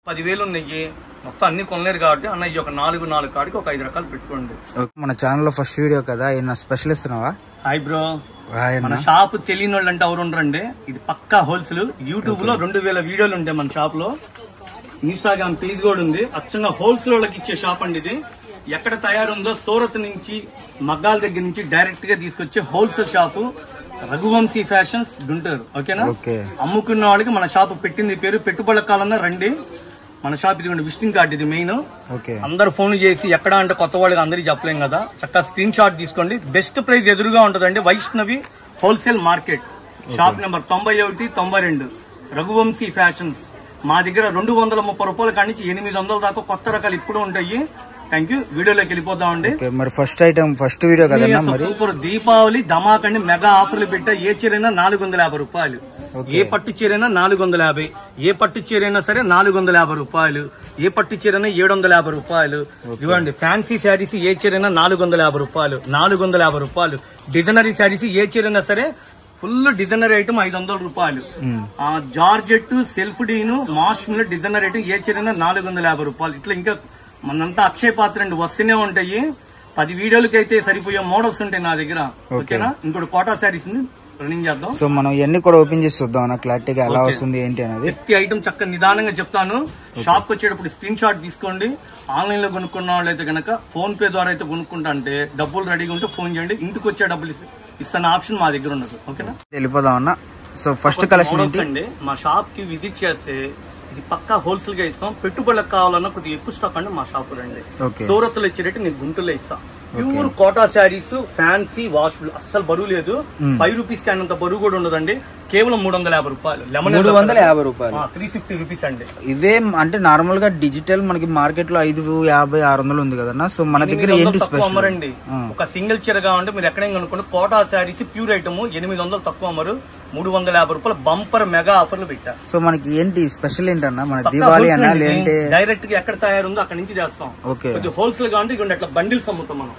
10,000 ఉన్నాయి మొత్తం అన్ని కొనలేరు కాబట్టి అన్న ఈ ఒక 4 కాడికి ఒక 5 రకాలు పెట్టుకోండి. మన ఛానల్లో ఫస్ట్ వీడియో కదా, ఏమన్నా స్పెషల్ ఇస్తున్నావా? హాయ్ బ్రో, మన షాప్ తెలియని వాళ్ళు అంటే ఎవరు ఉండరండి. ఇది పక్కా హోల్సేల్. యూట్యూబ్ లో 2000 వీడియోలు ఉంటాయి మన షాప్ లో. ఇన్స్టాగ్రామ్ పేజ్ కూడా ఉంది. అచ్చంగా హోల్సేల్ వాళ్ళకి ఇచ్చే షాప్ అండి ఇది. ఎక్కడ తయారుందో సూరత్ నుంచి మగ్గాల దగ్గర నుంచి డైరెక్ట్ గా తీసుకొచ్చే wholesale shop Raghuvanshi fashions Guntur. ఓకేనా? అమ్ముకున్న వాళ్ళకి మన షాప్ పెట్టింది పేరు. పెట్టుబడుల కాలంలో రండి మన షాప్. ఇది విజిటింగ్ కార్డు, ఇది మెయిన్. అందరు ఫోన్ చేసి ఎక్కడ అంటే కొత్త వాళ్ళకి అందరికి చెప్పలేం కదా, చక్కగా స్క్రీన్ షాట్ తీసుకోండి. బెస్ట్ ప్రైస్ ఎదురుగా ఉంటుందండి. Vaishnavi wholesale market, shop number 9192 Raghuvanshi fashions. మా దగ్గర 230 రూపాయల కాడి నుంచి 800 దాకా కొత్త రకాలు ఇప్పుడు ఉంటాయి. Thank you. వీడియోలోకి వెళ్ళిపోతామండి. మరి ఫస్ట్ ఐటమ్ ఫస్ట్ వీడియో కదా సూపర్ దీపావళి ధమాకండి. మెగా ఆఫర్లు పెట్టా. ఏ చీరైనా 450 రూపాయలు, ఏ పట్టు చీరైనా 450, ఏ పట్టు చీరైనా సరే 450 రూపాయలు, ఏ పట్టు చీరైనా 750 రూపాయలు. ఇవ్వండి ఫ్యాన్సీ శారీస్ ఏ చీరైనా 450 రూపాయలు, 450 రూపాయలు. డిజైనరీ శారీస్ ఏ చీరైనా సరే ఫుల్ డిజైనర్ ఐటమ్ 500 రూపాయలు. జార్జెట్ సెల్ఫ్ డీను మాస్మిల్ డిజైనర్ ఐటమ్ ఏ చీరైనా 450 రూపాయలు. ఇట్లా ఇంకా మనంతా అక్షయ పాత్ర అండి వస్తూనే ఉంటాయి. 10 వీడియోలకి అయితే సరిపోయే మోడల్స్ ఉంటాయి నా దగ్గర. ఓకేనా? ఇంకోటి కోటా శారీస్ రన్నింగ్ చేద్దాం. సో మనం ఇవన్నీ కూడా ఓపెన్ చేసి చూద్దాం క్లారిటీగా ఎలా వస్తుంది ఏంటి అనేది. ప్రతి ఐటమ్ చక్కగా నిదానంగా చెప్తాను. షాప్ కి వచ్చేటప్పుడు స్క్రీన్ షాట్ తీసుకోండి. ఆన్లైన్ లో కొనుక్కున్న వాళ్ళు అయితే కనుక ఫోన్ పే ద్వారా అయితే కొనుక్కుంటా అంటే డబ్బులు రెడీగా ఉంటే ఫోన్ చేయండి. ఇంటికి వచ్చే డబ్బులు ఇస్తున్న ఆప్షన్ మా దగ్గర ఉండదు. ఓకేనా? వెళ్ళిపోదాం అన్న. సో ఫస్ట్ కలెక్షన్ అండి. మా షాప్ కి విజిట్ చేస్తే ఇది పక్కా హోల్సేల్ గా ఇస్తాం. పెట్టుబడులకు కావాలన్నా కొద్దిగా ఎక్కువ స్టాక్ అండి మా షాప్ రండి. సూరత్ లో ఇచ్చే రేటు నీకు గుంటూరులో ఇస్తాం. Pure Kota saris, fancy washable, అస్సలు బరువు లేదు. 5 రూపీస్ క్యాన్ అంత బరువు కూడా ఉండదండి. కేవలం 350 రూపాయలు. 350 రూపాయలు, 350 రూపీస్ అండి. ఇవే అంటే నార్మల్ గా డిజిటల్ మనకి మార్కెట్ లో 550, 600 ఉంది కదన్నా. సో మన దగ్గర ఏంటి స్పెషల్ అమ్మరండి. ఒక సింగిల్ చీర కావాలంటే మీరు ఎక్కడైనా కనుక్కోండి. కోటా శారీస్ ప్యూర్ ఐటమ్ 800 తక్కువ అమ్మరు. 350 రూపాయలు బంపర్ మెగా ఆఫర్లు పెట్టా. సో మనకి ఏంటి స్పెషల్ ఏంటన్నా? మన దీపావళి అన్నా లేదంటే డైరెక్ట్ గా ఎక్కడ తయారుందో అక్కడ నుంచి చేస్తాం. హోల్సేల్ గా అంటే అట్లా బండిల్స్ అమ్ముతాం మనం.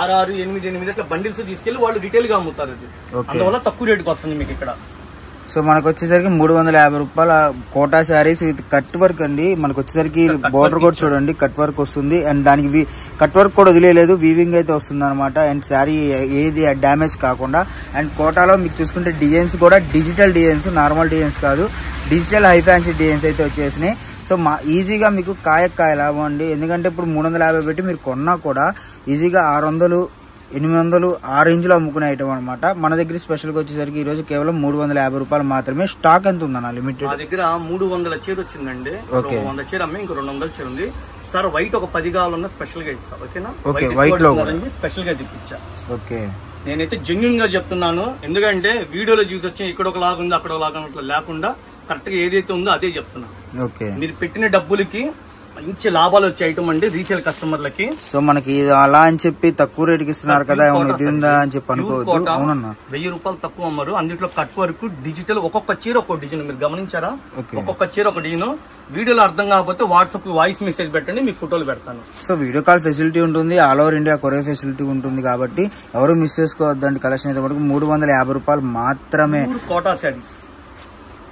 6, 8 అట్లా బండిల్స్ తీసుకెళ్లి వాళ్ళు రిటైల్ గా అమ్ముతారు. అందువల్ల తక్కువ రేటుకి వస్తుంది మీకు ఇక్కడ. సో మనకు వచ్చేసరికి 350 రూపాయల Kota saris with cut work అండి. మనకు వచ్చేసరికి బోర్డర్ కూడా చూడండి కట్ వర్క్ వస్తుంది. అండ్ దానికి కట్ వర్క్ కూడా వదిలేదు, వీవింగ్ అయితే వస్తుంది అనమాట. అండ్ శారీ ఏది డ్యామేజ్ కాకుండా. అండ్ కోటాలో మీకు చూసుకుంటే డిజైన్స్ కూడా డిజిటల్ డిజైన్స్, నార్మల్ డిజైన్స్ కాదు, డిజిటల్ హై ఫ్యాన్సీ డిజైన్స్ అయితే వచ్చేసినాయి. సో ఈజీగా మీకు కాయ లాభం అండి. ఎందుకంటే ఇప్పుడు 350 పెట్టి మీరు కొన్నా కూడా ఈజీగా 600, 800 ఆ రేంజ్ లో అమ్ముకునే ఐటమ్ అనమాట. మన దగ్గర స్పెషల్ గా వచ్చేసరికి ఈ రోజు కేవలం 350 రూపాయలు మాత్రమే. స్టాక్ ఎంత ఉందన్న లిమిటెడ్? మా దగ్గర 300 చీర వచ్చిందండి. 100 చీర అమ్మే, ఇంకో 200 చీర ఉంది సార్. వైట్ ఒక 10 కావాలన్నా స్పెషల్ గా ఇస్తా. ఓకేనా? వైట్ లో స్పెషల్ గా తెప్పించా. ఓకే, నేనైతే జెన్యున్ గా చెప్తున్నాను. ఎందుకంటే వీడియోలో చూసి వచ్చి ఇక్కడ ఒక లాగా ఉంది, అక్కడ ఒక లాగా లేకుండా కరెక్ట్ గా ఏదైతే ఉందో అదే చెప్తున్నాను. ఓకే, మీరు పెట్టిన డబ్బులకి మంచి లాభాలు వచ్చే ఐటమ్ అండి రీసేల్ కస్టమర్లకి. సో మనకి అలా అని చెప్పి తక్కువ రేటుకి ఇస్తున్నారు కదా, ఇది ఉందా అని చెప్పి అనుకోవద్దు. 1000 రూపాయలు తక్కువ అమ్మరు. అందులో కట్ వర్క్ డిజిటల్, ఒక్కొక్క చీర ఒక్కొక్క డిజైన్. మీరు గమనించారా? ఒక్కొక్క చీర ఒక డిజైన్. వీడియోలో అర్థం కాకపోతే వాట్సాప్ వాయిస్ మెసేజ్ పెట్టండి, మీకు ఫోటోలు పెడతాను. సో వీడియో కాల్ ఫెసిలిటీ ఉంటుంది, all over India courier facility ఉంటుంది కాబట్టి ఎవరు మిస్ చేసుకోవద్దండి. కలెక్షన్ అయితే మనకు 350 రూపాయలు మాత్రమే. కోటా శారీస్.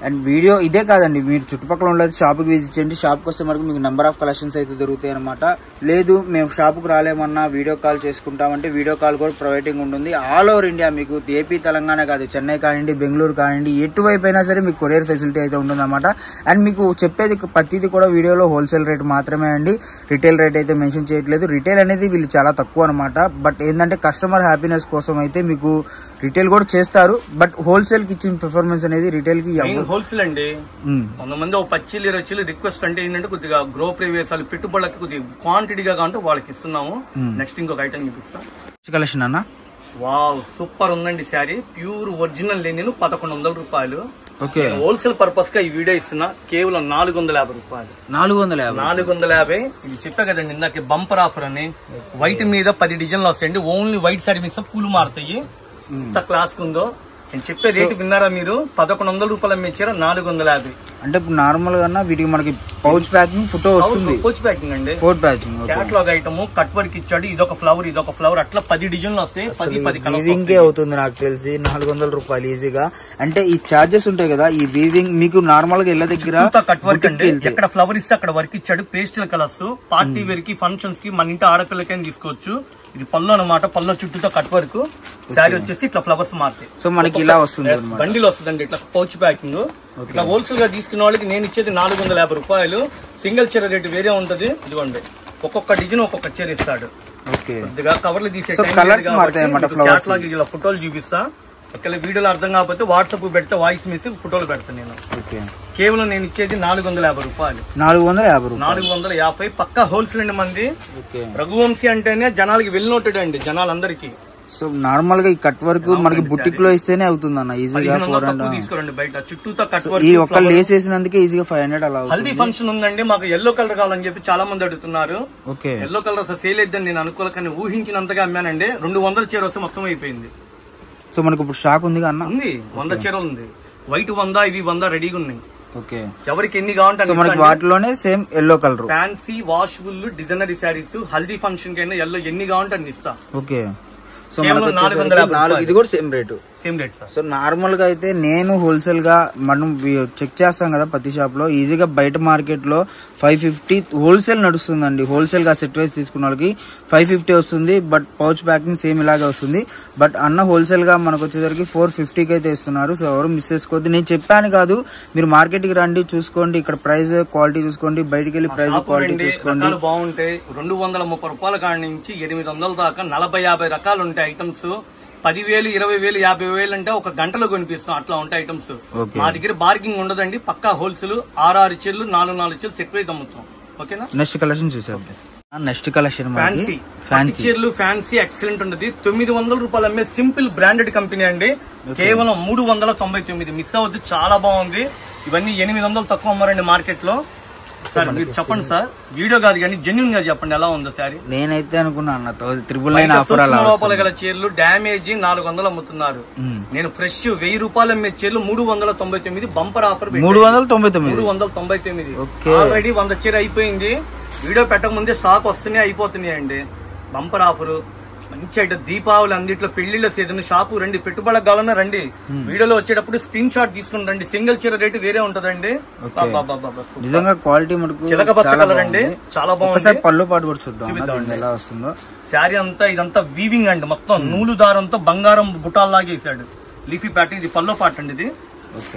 అండ్ వీడియో ఇదే కాదండి, మీరు చుట్టుపక్కల ఉండదు షాప్కి విజిట్ చేయండి. షాప్కి వస్తే మనకు మీకు నెంబర్ ఆఫ్ కలెక్షన్స్ అయితే దొరుకుతాయి అనమాట. లేదు మేము షాప్కి రాలేమన్నా వీడియో కాల్ చేసుకుంటామంటే వీడియో కాల్ కూడా ప్రొవైడింగ్ ఉంటుంది. ఆల్ ఓవర్ ఇండియా మీకు ఏపీ, తెలంగాణ కాదు, చెన్నై కానివ్వండి, బెంగళూరు కానివ్వండి, ఎటువైపు అయినా సరే మీకు కొరియర్ ఫెసిలిటీ అయితే ఉంటుందన్నమాట. అండ్ మీకు చెప్పేది ప్రతిదీ కూడా వీడియోలో హోల్సేల్ రేట్ మాత్రమే అండి. రిటైల్ రేట్ అయితే మెన్షన్ చేయట్లేదు. రిటైల్ అనేది వీళ్ళు చాలా తక్కువ అనమాట. బట్ ఏంటంటే కస్టమర్ హ్యాపీనెస్ కోసం అయితే మీకు రిటైల్ కూడా చేస్తారు. బట్ హోల్సేల్ కి ఇచ్చిన పెర్ఫార్మెన్స్ అనేది రిటైల్ కి హోల్సేల్ అండి. కొంతమంది ఒక 10 రిక్వెస్ట్ అంటే ఏంటంటే కొద్దిగా గ్రో ప్రవేశాలు పెట్టుబడులకి కొద్దిగా క్వాంటిటీగా కావాలంటే వాళ్ళకి ఇస్తున్నాము. నెక్స్ట్ ఇంకొక ఐటమ్ చూపిస్తాం. కలెక్షన్ అన్న వావ్ సూపర్ ఉందండి శారీ. ప్యూర్ ఒరిజినల్ లెనిన్ 1100 రూపాయలు. హోల్సేల్ పర్పస్ గా ఈ వీడియో ఇస్తున్నా. కేవలం 450 రూపాయలు. 450. ఇది చెప్పా కదండి ఇందాక బంపర్ ఆఫర్ అని. వైట్ మీద 10 డిజైన్లు వస్తాయండి. ఓన్లీ వైట్ శారీ మీద పూలు మారుతాయి. ఎంత క్లాస్ ఉందో. నేను చెప్పే రేటు విన్నారా మీరు? 1100 రూపాయలు అమ్మించారా? 450. అంటే ఇప్పుడు నార్మల్ గా వీటికి మనకి పౌచ్ ప్యాకింగ్ ఫోటో వస్తుంది. పౌచ్ ప్యాకింగ్ అండి, pouch packing catalogue item cut work ఇచ్చాడు. ఇదొక ఫ్లవర్ అట్లా 10 డిజైన్లు వస్తాయి. 10 వీవింగ్ అవుతుంది నాకు తెలిసి 400 రూపాయలు ఈజీగా. అంటే ఈ చార్జెస్ ఉంటాయి కదా ఈ వీవింగ్ మీకు నార్మల్ గా ఇళ్ళ దగ్గర కట్ వర్క్ అండి. ఎక్కడ ఫ్లవర్ ఇస్తే అక్కడ వర్క్ ఇచ్చాడు. పేస్టల్ కలర్స్ పార్టీ వేర్ కి ఫంక్షన్స్ కి మన ఇంటి ఆడపిల్లకైనా తీసుకోవచ్చు. ఇది పళ్ళు అనమాట, పళ్ళు చుట్టూతో కట్ వర్క్. శారీ వచ్చేసి ఇట్లా ఫ్లవర్స్ మారుతాయి. సో మనకి ఇలా వస్తుంది, బండిల్ వస్తుందండి ఇట్లా పౌచ్ ప్యాకింగ్. ఇట్లా హోల్సేల్ గా తీసుకున్న వాళ్ళకి నేను ఇచ్చేది 450 రూపాయలు. సింగిల్ చీర రేటు వేరే ఉంటది. ఇదిగోండి ఒక్కొక్క డిజైన్ ఒక్కొక్క చీర ఇస్తాడు. కొద్దిగా కవర్లు తీసే క్యాటలాగ్ ఇలా ఫోటోలు చూపిస్తా. ఒకవేళ వీడియోలో అర్థం కాకపోతే వాట్సాప్ పెడితే వాయిస్ మెసేజ్ ఫోటోలు పెడతాను నేను. కేవలం నేను ఇచ్చేది 450 రూపాయలు. 450 పక్కా హోల్సేల్ అండి మంది. రఘువంశీ అంటేనే జనాలకి వెళ్ళినట్టు అండి జనాలందరికీ. సో నార్మల్ గా ఈ కట్ వర్క్ మనకి బుటిక్ లో ఇస్తేనే అవుతుంది అన్న ఈజీగా. తీసుకోండి బయట చుట్టూతో కట్ వర్క్. ఈ ఒక్క లేస్ వేసినందుకే ఈజీగా 500 అలా. హల్దీ ఫంక్షన్ ఉందండి, మాకు ఎల్లో కలర్ కావాలని చెప్పి చాలా మంది అడుగుతున్నారు. ఎల్లో కలర్ అసలు సేల్ అయిద్దని నేను అనుకోలేకని ఊహించినంతగా అమ్మానండి. 200 చీర వస్తే మొత్తం అయిపోయింది. సో మనకి ఇప్పుడు స్టాక్ ఉంది అన్న? ఉంది, 100 చీరలు ఉంది. వైట్ 100, ఇవి 100 రెడీగా ఉన్నాయి. ఎవరికి ఎన్ని కావాలంటే మనకి వాటిలోనే same yellow colour fancy washable designery saris haldi function కైనా ఎల్లో ఎన్ని కావాలంటే అన్ని ఇస్తా. సో 450 ఇది కూడా same rate sir. So normal గా అయితే నేను హోల్సేల్ గా మనం చెక్ చేస్తాం కదా ప్రతి షాప్ లో. ఈజీగా బయట మార్కెట్ లో 550 హోల్సేల్ నడుస్తుందండి. హోల్సేల్ గా సెట్ వైజ్ తీసుకున్న వాళ్ళకి 550 వస్తుంది. బట్ పౌచ్ ప్యాకింగ్ సేమ్ ఇలాగే వస్తుంది. బట్ అన్న హోల్సేల్ గా మనకు వచ్చేసరికి 450కి అయితే ఇస్తున్నారు. సో ఎవరు మిస్ చేసుకోవద్దు. నేను చెప్పాను కాదు, మీరు మార్కెట్ కి రండి, చూసుకోండి, ఇక్కడ ప్రైస్ క్వాలిటీ చూసుకోండి, బయటికి వెళ్ళి ప్రైస్ క్వాలిటీ చూసుకోండి. బాగుంటాయి. 230 రూపాయల కాడి నుంచి 800 దాకా 40-50 రకాలు ఉంటాయి ఐటమ్స్. 10,000, 20,000, 50,000 అంటే ఒక గంటలో కొనిపిస్తాం. అట్లా ఉంటాయి ఐటమ్స్. మా దగ్గర బార్గింగ్ ఉండదండి. పక్కా హోల్సేల్ 6 చీరలు 4 చీరలు సెట్ వైజ్ అమ్ముతాం. ఓకేనా? నెక్స్ట్ కలెక్షన్ చూసాం. నెక్స్ట్ కలెక్షన్ ఫ్యాన్సీ చీరలు. ఫ్యాన్సీ ఎక్సలెంట్ ఉంటుంది. 900 రూపాయలు అమ్మే సింపుల్ బ్రాండెడ్ కంపెనీ అండి. కేవలం 399. మిస్ అవ్వద్దు, చాలా బాగుంది. ఇవన్నీ 800 తక్కువ అమ్మారండి మార్కెట్ లో. సార్ మీరు చెప్పండి సార్, వీడియో కాదు కానీ జెన్యున్ గా చెప్పండి ఎలా ఉందో సారీ. నేనైతే అనుకున్నాను 999 ఆఫర్ రూపాయల గల చీరలు డ్యామేజ్ 400 అమ్ముతున్నారు. నేను ఫ్రెష్ 1000 రూపాయలు అమ్మే చీరలు 399 బంపర్ ఆఫర్. 399 ఆల్రెడీ 100 చీర అయిపోయింది. వీడియో పెట్టక ముందే స్టాక్ వస్తున్నాయి, అయిపోతున్నాయి అండి. బంపర్ ఆఫర్ మంచి ఐటమ్. దీపావళి అన్నిట్లో పెళ్లిళ్ళ సీజన్ షాపు రండి, పెట్టుబడికి కావాలన్నా రండి. వీడియోలో వచ్చేటప్పుడు స్క్రీన్ షాట్ తీసుకుని రండి. సింగిల్ చీర రేటు వేరే ఉంటదండి. నిజంగా క్వాలిటీ మనకు చిలక పచ్చ కలర్ అండి, చాలా బాగుంది. పళ్ళు పాటు కూడా చూద్దాం ఎలా వస్తుందో. శారీ అంతా ఇదంతా వీవింగ్ అండి, మొత్తం నూలు దారంతో బంగారం బుటాల్లాగా వేసాడు. Leafy pattern. ఇది పల్లో పాట అండి. ఇది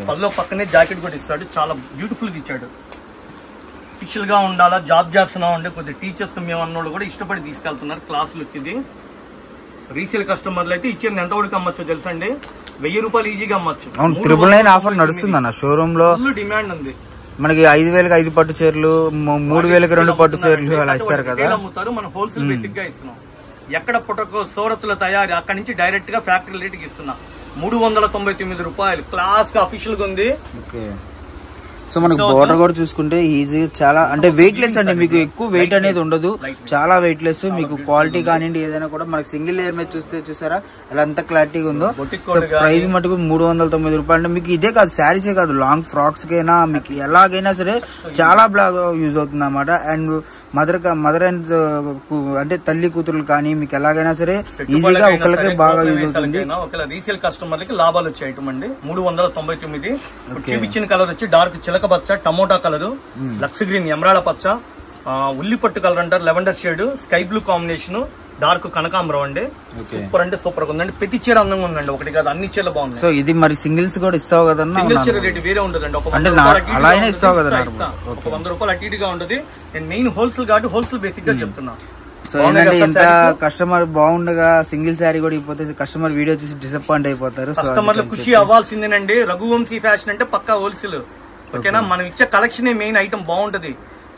పల్లో పక్కనే జాకెట్ కూడా ఇస్తాడు. చాలా బ్యూటిఫుల్ గా ఇచ్చాడు. ఫిషియల్ గా ఉండాలా, జాబ్ చేస్తున్నాం అంటే కొద్దిగా టీచర్స్ మేము అన్నోళ్ళు కూడా ఇష్టపడి తీసుకెళ్తున్నారు క్లాసులకి. ఇది రీసేల్ కస్టమర్లు అయితే ఇచ్చేది ఎంత వరకు అమ్మచ్చు తెలుసా అండి? 1000 రూపాయలు ఈజీగా అమ్మచ్చు. 999 ఆఫర్ నడుస్తుంది అన్న షోరూమ్ లో. డిమాండ్ ఉంది. మనకి 5,000కి 5 పట్టు చీరలు, 3,000కి 2 పట్టు చీరలు అలా ఇస్తారు కదా. అమ్ముతారు. మనం హోల్సేల్ బేసిక్ గా ఇస్తున్నాం. ఎక్కడ పుట్టకో సూరత్లో తయారీ, అక్కడి నుంచి డైరెక్ట్ గా ఫ్యాక్టరీ రేటుకి ఇస్తున్నాం. 399 రూపాయలు. క్లాస్ గా అఫీషియల్ గా ఉంది. సో మనకు బోర్డర్ కూడా చూసుకుంటే ఈజీ, చాలా అంటే వెయిట్ లెస్ అండి. మీకు ఎక్కువ వెయిట్ అనేది ఉండదు, చాలా వెయిట్ లెస్. మీకు క్వాలిటీ కానివ్వండి ఏదైనా కూడా మనకి సింగిల్ లేయర్ మీద చూసారా ఎలా అంత క్లారిటీగా ఉందో. సో ప్రైస్ మటుకు 399 రూపాయలు. అంటే మీకు ఇదే కాదు, శారీసే కాదు, లాంగ్ ఫ్రాక్స్ కైనా మీకు ఎలాగైనా సరే చాలా బాగా యూజ్ అవుతుంది అన్నమాట. అండ్ మదర్ అండ్ అంటే తల్లి కూతురు కానీ మీకు ఎలాగైనా సరే ఈజీగా ఒకరికి బాగా యూజ్ అవుతుంది. రీసేల్ కస్టమర్లకి లాభాలు వచ్చే ఐటమ్ అండి. 399. చూపించిన కలర్ వచ్చి డార్క్ చిలక పచ్చ, టమోటా కలర్, లక్స్ గ్రీన్, ఎమరాడ పచ్చ, ఉల్లిపట్టు కలర్ అంటారు, lavender shade, sky blue combination, dark కనకాంబరం అండి. సూపర్ అంటే సూపర్ గా ఉందండి. ప్రతి చీర అందంగా ఉందండి, ఒకటి కాదు అన్ని చీరలు బాగుంది. సో ఇది మరి సింగిల్స్ కూడా ఇస్తావు కదన్నా? సింగిల్ చీర రేటు వేరే ఉంటదండి. అలానే ఇస్తావు కదా, 100 రూపాయలు అటు ఇటుగా ఉంటది. నేను మెయిన్ హోల్సేల్ కాబట్టి హోల్సేల్ బేసిక్ గా చెప్తున్నా. సో ఏంటంటే ఇంత కస్టమర్ బాగుండగా సింగిల్ శారీ కూడా ఇపోతే కస్టమర్ వీడియో చూసి డిసప్పాయింట్ అయిపోతారు. కస్టమర్లు ఖుషి అవ్వాల్సిందేనండి. రఘువంశీ ఫ్యాషన్ అంటే పక్కా హోల్సేల్. ఓకేనా? మనం ఇచ్చే కలెక్షన్ మెయిన్ ఐటమ్ బాగుంటది,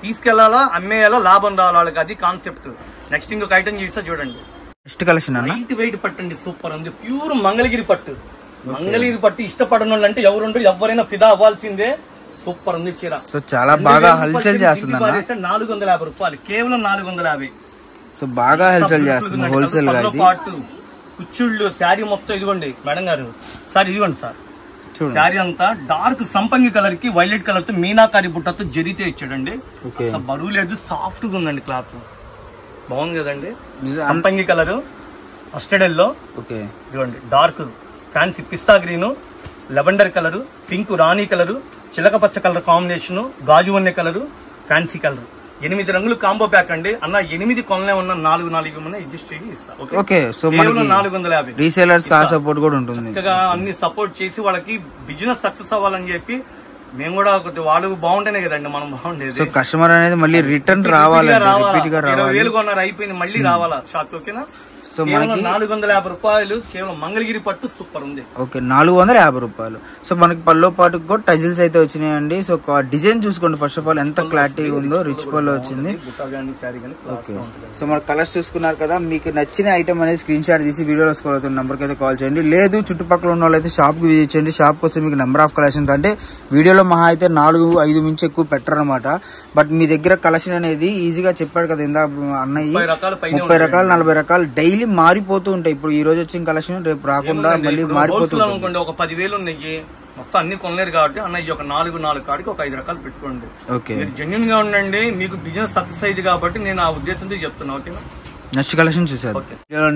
తీసుకెళ్లాలా, అమ్మేయాలా, లాభం రావాలి, అది కాన్సెప్ట్. నెక్స్ట్ ఇంకొక ఐటమ్ చూసా చూడండి. నెక్స్ట్ కలెక్షన్ లైట్ వెయిట్ పట్టు అండి, సూపర్ ఉంది. ప్యూర్ మంగళగిరి పట్టు. మంగళగిరి పట్టు ఇష్టపడని వాళ్ళు అంటే ఎవరుండ్రు, ఎవరైనా ఫిదా అవ్వాల్సిందే. సూపర్ ఉంది చీర. సో చాలా బాగా హల్చల్ చేస్తుంది. 450 రూపాయలు, కేవలం 450. సో బాగా హల్చల్ చేస్తుంది హోల్సేల్ గా. పాటు కుచ్చుళ్ళు శారీ మొత్తం ఇదిగోండి మేడం గారు. సార్ ఇదిగోండి సార్, శారీ అంతా డార్క్ సంపంగి కలర్ కి వైలెట్ కలర్ తో మీనాకారి బుట్టతో జరితో ఇచ్చాడండి. అసలు బరువు లేదు, సాఫ్ట్ గా ఉందండి క్లాత్. బాగుంది కదండి. సంపంగి కలర్, మస్టర్డ్ ఎల్లో, ఇదిగోండి డార్క్ ఫ్యాన్సీ పిస్తా గ్రీన్, లెవెండర్ కలర్, పింక్ రాణి కలర్, చిలక పచ్చ కలర్ కాంబినేషన్, గాజు వన్నె కలర్, ఫ్యాన్సీ కలర్, 8 రంగులు కాంబో ప్యాక్ అండి. అన్న 8 కొనలే ఉన్న 4 అడ్జస్ట్ చేసి ఇస్తాం. ఓకే, సో మనకి 450 రీసేలర్స్ కా సపోర్ట్ కూడా ఉంటుంది. అన్ని సపోర్ట్ చేసి వాళ్ళకి బిజినెస్ సక్సెస్ అవ్వాలని చెప్పి మేము కూడా వాళ్ళు బాగుంటేనే కదండి మనం బాగుండేది. సో కస్టమర్ అనేది మళ్ళీ రిటర్న్ రావాలి, 20,000 కొన్నారు అయిపోయింది, మళ్ళీ రావాలా షాప్. ఓకేనా. సో మనకి 450 రూపాయలు కేవలం మంగళగిరి పట్టు సూపర్ ఉంది. ఓకే, 450 రూపాయలు. సో మనకి పల్లో పాటు కూడా టజిల్స్ అయితే వచ్చినాయండి. సో డిజైన్ చూసుకోండి ఫస్ట్ ఆఫ్ ఆల్ ఎంత క్లారిటీ ఉందో, రిచ్ పల్లో వచ్చింది. ఓకే, సో మన కలర్స్ చూసుకున్నారు కదా. మీకు నచ్చిన ఐటమ్ అనేది స్క్రీన్ షాట్ తీసి వీడియోలో అవుతున్న నెంబర్కి అయితే కాల్ చేయండి. లేదు చుట్టుపక్కల ఉన్న వాళ్ళు అయితే షాప్ కి విజిట్ చేయండి. షాప్ వస్తే మీకు నెంబర్ ఆఫ్ కలెక్షన్స్ అంటే వీడియోలో మహా అయితే 4-5 మించి ఎక్కువ పెట్టరు అనమాట. బట్ మీ దగ్గర కలెక్షన్ అనేది ఈజీగా చెప్పాడు కదా ఇందా అన్నయ్య, 30 రకాలు 40 రకాలు డైలీ మారిపోతూ ఉంటాయి. ఇప్పుడు ఈ రోజు వచ్చిన కలెక్షన్ రేపు రాకుండా మళ్ళీ మారిపోతుంది. ఒక 10,000 ఉన్నాయి మొత్తం అన్ని కొనలేరు కాబట్టి అన్న ఈ ఒక 4 కాడికి ఒక 5 రకాలు పెట్టుకోండి. మీరు జెన్యున్ గా ఉండండి, మీకు బిజినెస్ సక్సెస్ అయింది కాబట్టి నేను ఆ ఉద్దేశంతో చెప్తున్నా. ఓకేనా. నెక్స్ట్ కలెక్షన్ చూసారు.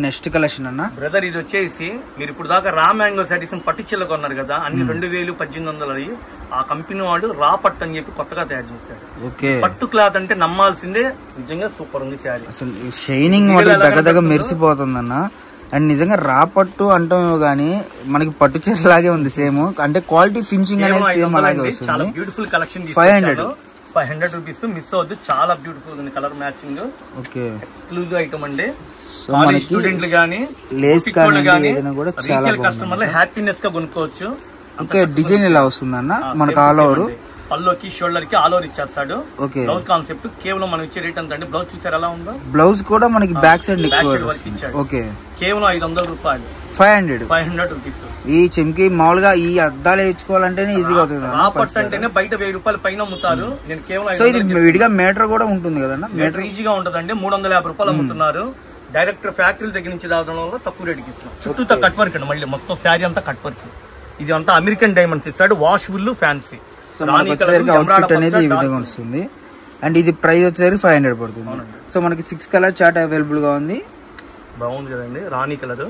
నెక్స్ట్ కలెక్షన్ అన్న బ్రదర్ ఇది వచ్చేసి మీరు ఇప్పుడు దాకా రా మ్యాంగో సారీస్ పట్టు చిల్ల కొన్నారు కదా, అన్ని 2,000-1,800 అయ్యి ఆ కంపెనీ వాడు రా పట్టు అని చెప్పి కొత్తగా తయారు చేశాడు. ఓకే, పట్టు క్లాత్ అంటే నమ్మాల్సిందే, నిజంగా సూపర్ ఉంది శారీ. అసలు షైనింగ్ దగ్గర మెరిసిపోతుందన్న. అండ్ నిజంగా రా పట్టు అంటాం గానీ మనకి పట్టు చీర లాగే ఉంది సేమ్. అంటే క్వాలిటీ ఫినిషింగ్ అనేది సేమ్ అలాగే వస్తుంది. బ్యూటిఫుల్ కలెక్షన్ 500 రూపీస్ మిస్ అవద్దు. చాలా బ్యూటిఫుల్ ఉంది colour matching. Okay, exclusive item అండి. స్టూడెంట్లు గానీ లేస్ కానీ కూడా చాలా కస్టమర్లు హ్యాపీనెస్ గా కొనుక్కోవచ్చు. ఓకే, డిజైన్ ఎలా వస్తుంది అన్న మనకు ఆల్ ఓవర్ పల్లోకి షోల్డర్ కి ఆల్ ఓవర్ ఇచ్చేస్తాడు. ఓకే, బ్లౌజ్ కాన్సెప్ట్ కేవలం మనం ఇచ్చే రేట్ ఎంత అండి? బ్లౌజ్ చూసారు ఎలా ఉందో, బ్లౌజ్ కూడా మనకి బ్యాక్ సైడ్ వర్క్ ఇచ్చాడు. ఓకే, కేవలం 500 రూపాయలు, 500 రూపీస్. ఈ చెంకి మామూలుగా ఈ అద్దాలు వేయించుకోవాలంటేనే ఈజీగా అవుతుంది. రాపట్టు అంటేనే బయట 1000 రూపాయలు పైన అమ్ముతారు. నేను కేవలం సో ఇది విడిగా మీటర్ కూడా ఉంటుంది కదన్నా. మీటర్ ఈజీగా ఉంటదండి. 350 రూపాయలు అమ్ముతున్నారు. డైరెక్ట్ ఫ్యాక్టరీ దగ్గర నుంచి రావడం వల్ల తక్కువ రేటుకి ఇస్తున్నాం. చుట్టూ కట్ వర్క్ అండి, మళ్ళీ మొత్తం శారీ అంతా కట్ వర్క్. ఇది అంతా అమెరికన్ డైమండ్స్ ఇస్తాడు, వాషబుల్ ఫ్యాన్సీ. సో మనకి వచ్చేసరికి అవుట్ఫిట్ అనేది ఈ విధంగా వస్తుంది. అండ్ ఇది ప్రైస్ వచ్చేసరికి 500 పడుతుంది. సో మనకి 6 కలర్ చార్ట్ అవైలబుల్ గా ఉంది. బాగుంది కదండి. రాణి కలర్,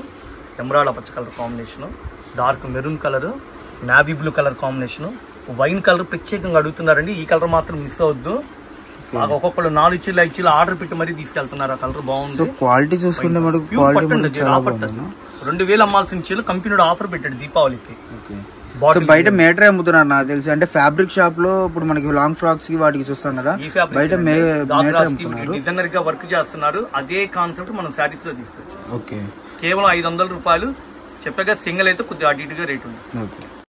ఎమరాల్డ్ పచ్చ colour combination, dark maroon colour, navy blue colour combination, wine colour ప్రత్యేకంగా అడుగుతున్నారండి. ఈ కలర్ మాత్రం మిస్ అవద్దు. ఒక్కొక్కరు 4 చీరలు 5 చీరలు ఆర్డర్ పెట్టి మరీ తీసుకెళ్తున్నారు. ఆ కలర్ బాగుంది. సో క్వాలిటీ చూసుకుంటే మనకు 2,000 అమ్మాల్సిన చీరలు కంపెనీ ఆఫర్ పెట్టాడు దీపావళికి. సో బయట మీటర్ అమ్ముతున్నారు నాకు తెలిసి. అంటే ఫ్యాబ్రిక్ షాప్ లో ఇప్పుడు మనకి లాంగ్ ఫ్రాక్స్ కి వాటికి చూస్తాం కదా, బయట మీటర్ అమ్ముతున్నారు. డిజైనర్ గా వర్క్ చేస్తున్నారు. అదే కాన్సెప్ట్ మనం శారీస్ లో తీసుకొచ్చాం. ఓకే, కేవలం 500 రూపాయలు. చెప్పగా సింగిల్ అయితే కొద్దిగా అటు ఇటుగా రేట్ ఉంది.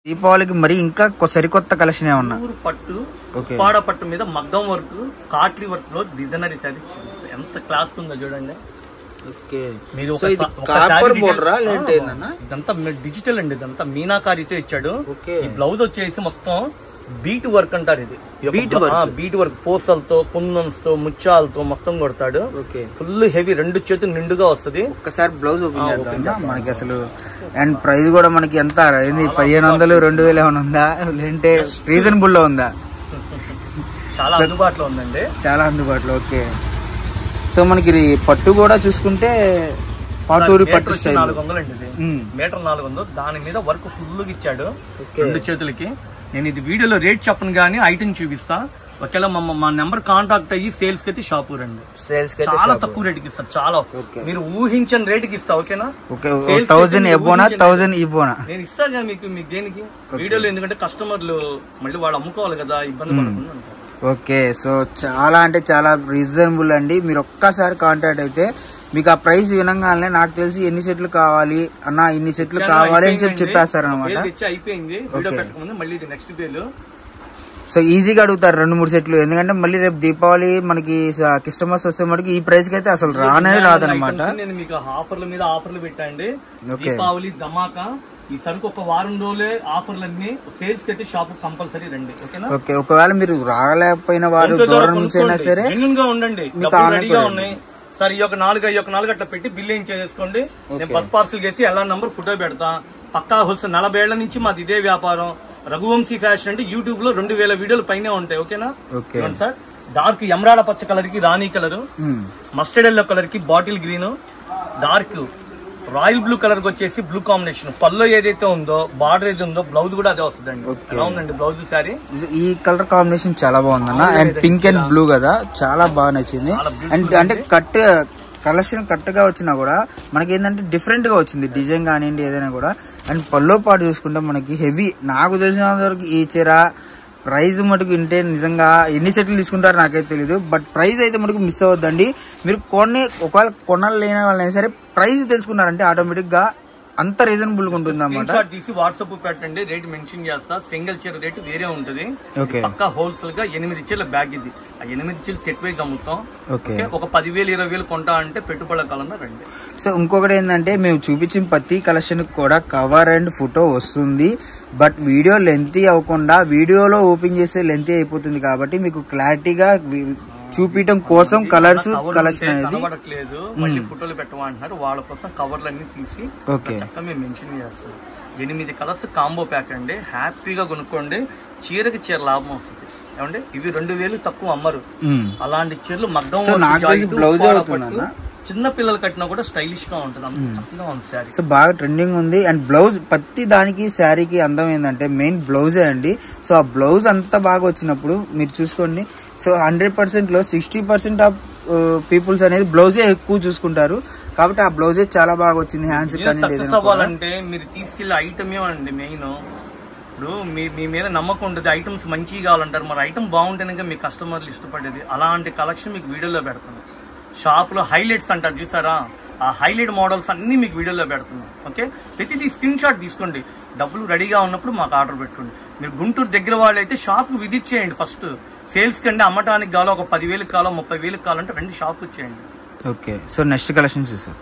దీపావళికి మరి ఇంకా సరికొత్త కలెక్షన్ ఏమన్నా పట్టు పాడ పట్టు మీద మగ్గం వర్క్, కాట్రీ వర్క్ లో డిజైనరీ శారీస్ ఎంత క్లాస్ ఉందో చూడండి. ఇదంతా డిజిటల్ అండి, ఇదంతా మీనాకారితో ఇచ్చాడు. ఈ బ్లౌజ్ వచ్చేసి మొత్తం బీట్ వర్క్ అంటారు. ఇది బీట్ వర్క్ పూసలతో, కుందన్స్ తో, ముత్యాలతో మొత్తం కొడతాడు. ఫుల్ హెవీ, 2 చేతులు నిండుగా వస్తుంది. ఒక్కసారి బ్లౌజ్ ఓపెన్ చేద్దాం మనకి అసలు. అండ్ ప్రైస్ కూడా మనకి ఎంత 1500 2000 ఏమైనా ఉందా, లేదంటే రీజనబుల్ లో ఉందా? చాలా అందుబాటులో ఉందండి, చాలా అందుబాటులో. ఓకే, సో మనకి పట్టు కూడా చూసుకుంటే పాటూరి పట్టు 400 అండి. మీటర్ 400. దాని మీద వర్క్ ఫుల్ ఇచ్చాడు 2 చేతులకి. నేను ఇది వీడియోలో రేట్ చెప్పను కానీ ఐటమ్ చూపిస్తా. ఒకవేళ మా నెంబర్ కాంటాక్ట్ అయ్యి సేల్స్ కి అయితే షాప్ రండి. చాలా తక్కువ రేటుకి ఇస్తారు. చాలా మీరు ఊహించని రేటుకి ఇస్తా. ఓకేనా. 1000 ఎబోనా 1000 ఇబోనా నేను ఇస్తాగా మీకు దేనికి వీడియోలో. ఎందుకంటే కస్టమర్లు మళ్ళీ వాళ్ళు అమ్ముకోవాలి కదా, ఇబ్బంది పడకుండా. ఓకే, సో చాలా అంటే చాలా రీజనబుల్ అండి. మీరు ఒక్కసారి కాంటాక్ట్ అయితే మీకు ఆ ప్రైస్ వినంగానే నాకు తెలిసి ఎన్ని సెట్లు కావాలి అన్న, ఇన్ని సెట్లు కావాలి అని చెప్పేస్తారు అనమాట. సో ఈజీగా అడుగుతారు 2-3 సెట్లు. ఎందుకంటే మళ్ళీ రేపు దీపావళి మనకి కస్టమర్స్ వస్తే మనకి ఈ ప్రైస్ కి అయితే అసలు రానే రాదనమాట. నేను మీకు ఆఫర్ల మీద ఆఫర్లు పెట్టండి. దీపావళి ధమాకా ఈ సరుకు ఒక వారం రోజులే ఆఫర్లన్నీ సేల్స్ అయితే షాప్ కంపల్సరీ రండి. ఓకే, ఒకవేళ మీరు రాలేకపోయిన వారు దూరం నుంచి అయినా సరే జెన్యూన్ గా ఉండండి. ఉన్నాయి సార్, ఈ ఒక 4 అట్లా పెట్టి బిల్ ఏం చేసుకోండి. నేను బస్ పార్సల్ చేసి ఎలా నంబర్ ఫోటో పెడతా. పక్కా హోల్సేల్ 40 ఏళ్ల నుంచి మాది ఇదే వ్యాపారం. రఘువంశీ ఫ్యాషన్ అంటే యూట్యూబ్ లో 2000 వీడియోలు పైనే ఉంటాయి. ఓకేనా సార్. డార్క్ ఎమరాడ పచ్చ కలర్ కి రాణి కలర్, మస్టర్డ్ ఎల్లో కలర్ కి bottle green, dark royal blue colour కి వచ్చేసి బ్లూ కాంబినేషన్. పల్లో ఏదైతే ఉందో బార్డర్ ఏది ఉందో బ్లౌజ్ కూడా అదే వస్తుందండి. ఎలా ఉందండి బ్లౌజ్ శారీ? ఈ కలర్ కాంబినేషన్ చాలా బాగుందన్న. అండ్ పింక్ అండ్ బ్లూ కదా, చాలా బాగా నచ్చింది. అండ్ అంటే కట్ కలెక్షన్ కట్ గా వచ్చినా కూడా మనకి ఏంటంటే డిఫరెంట్ గా వచ్చింది డిజైన్ కానివ్వండి ఏదైనా కూడా. అండ్ పల్లో పాటు చూసుకుంటే మనకి హెవీ, నాకు తెలిసినంత వరకు ఈ చీర ప్రైస్ మటుకు ఇంటే నిజంగా ఎన్ని సెట్లు తీసుకుంటారో నాకైతే తెలీదు. బట్ ప్రైస్ అయితే మటుకు మిస్ అవ్వద్దండి. మీరు ఒకవేళ కొనాలేని వాళ్ళైనా సరే ప్రైస్ తెలుసుకున్నారంటే ఆటోమేటిక్ గా అంత రీజనబుల్ గా ఉంటుంది అన్నమాట. తీసి వాట్సాప్ పెట్టండి, రేట్ మెన్షన్ చేస్తా. సింగిల్ చీర రేట్ వేరే ఉంటుంది. పక్కా హోల్సేల్ గా 8 చీరల బ్యాగ్ ఇది. ఆ 8 చీరలు సెట్ వైజ్ అమ్ముతాం. ఒక 10,000 20,000 కొంటా అంటే పెట్టుబడుల కాలంలో రండి. సో ఇంకొకటి ఏంటంటే మేము చూపించిన ప్రతి కలెక్షన్ కూడా కవర్ అండ్ ఫోటో వస్తుంది. బట్ వీడియో లెంతీ అవ్వకుండా, వీడియోలో ఓపెన్ చేస్తే లెంతీ అయిపోతుంది కాబట్టి మీకు క్లారిటీగా చూపించడం కోసం కలర్స్ కలెక్షన్ అనేది మళ్ళీ ఫోటోలు పెట్టమంటున్నారు. వాళ్ళ కోసం కవర్లు అన్ని తీసి చక్కగా మేము మెన్షన్ చేస్తాం. 8 కలర్స్ కాంబో ప్యాక్ అండి. హ్యాపీగా కొనుక్కోండి, చీరకి చీర లాభం వస్తుంది. ఏమంటే ఇవి 2000 తక్కువ అమ్మరు. అలాంటి చీరలు మగ్గం చిన్న పిల్లలు కట్టినా కూడా స్టైలిష్ గా ఉంటుంది. సో బాగా ట్రెండింగ్ ఉంది. అండ్ బ్లౌజ్ ప్రతి దానికి శారీకి అందం ఏంటంటే మెయిన్ బ్లౌజే అండి. సో ఆ బ్లౌజ్ అంతా బాగా వచ్చినప్పుడు మీరు చూసుకోండి. సో 100% లో 60% ఆఫ్ పీపుల్స్ అనేది బ్లౌజే ఎక్కువ చూసుకుంటారు కాబట్టి ఆ బ్లౌజే చాలా బాగా వచ్చింది. హ్యాండ్స్ అవ్వాలంటే మీరు తీసుకెళ్లే ఐటమే అండి మెయిన్. ఇప్పుడు మీ మీద నమ్మకం ఉంటుంది, ఐటమ్స్ మంచిగా కావాలంటారు. మరి ఐటమ్ బాగుంటేనే మీ కస్టమర్లు ఇష్టపడేది. అలాంటి కలెక్షన్ మీకు వీడియోలో పెడతాను. షాప్ లో హైలైట్స్ అంటారు చూసారా, ఆ హైలైట్ మోడల్స్ అన్ని మీకు వీడియోలో పెడుతున్నాం. ఓకే, ప్రతిదీ స్క్రీన్ షాట్ తీసుకోండి. డబ్బులు రెడీగా ఉన్నప్పుడు మాకు ఆర్డర్ పెట్టుకోండి. మీరు గుంటూరు దగ్గర వాళ్ళు అయితే షాప్ కు విజిట్ చేయండి. ఫస్ట్ సేల్స్ కంటే అమ్మటానికి కావాలో ఒక 10,000 కావాలో 30,000 కావాలంటే రండి షాప్ వచ్చేయండి. ఓకే, సో నెక్స్ట్ కలెక్షన్ చూసారు.